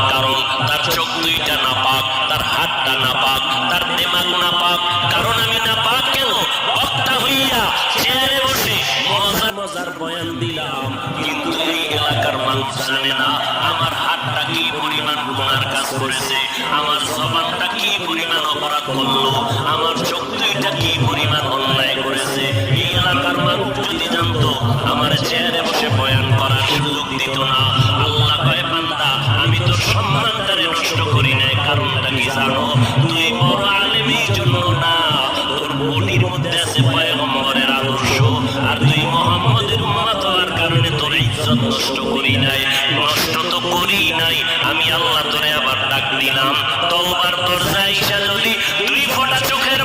কারণ তার চোখ দুইটা নাপাক, তার হাতটা নাপাক, তার দিমাগ নাপাক। কারণ আমি নাপাক কেন? বক্তা হইয়া চেয়ারে বসে মজার মজার বয়ান দিলাম, কিন্তু এই এলাকার মানুষ জানে না আমার হাতটা কি পরিমাণ গুনার কাজ করেছে, আমার জবানটা কি পরিমাণ অপরাধ করলো, আমার চোখ দুইটা কি পরিমাণ অন্যায় করেছে। এই এলাকার মানুষ যদি জানতো, আমার চেয়ারে বসে বয়ান করার সুযোগ দিত না। আল্লাহ কয়, বান্দা আমি তোর সম্মানটারে নষ্ট করি নাই, কারণটা কি জানো? তুই বড় আলেম এই জন্য না, তোর বডির মধ্যে আছে পয়গম্বরের আদর্শ, আর তুই মুহাম্মদের উম্মত হওয়ার কারণে তোর ইজ্জত নষ্ট করি নাই। নষ্ট তো করি নাই, আমি আল্লাহ তোরে আবার ডাক দিলাম, তওবার দরজা আইসা যদি দুই ফোঁটা চোখের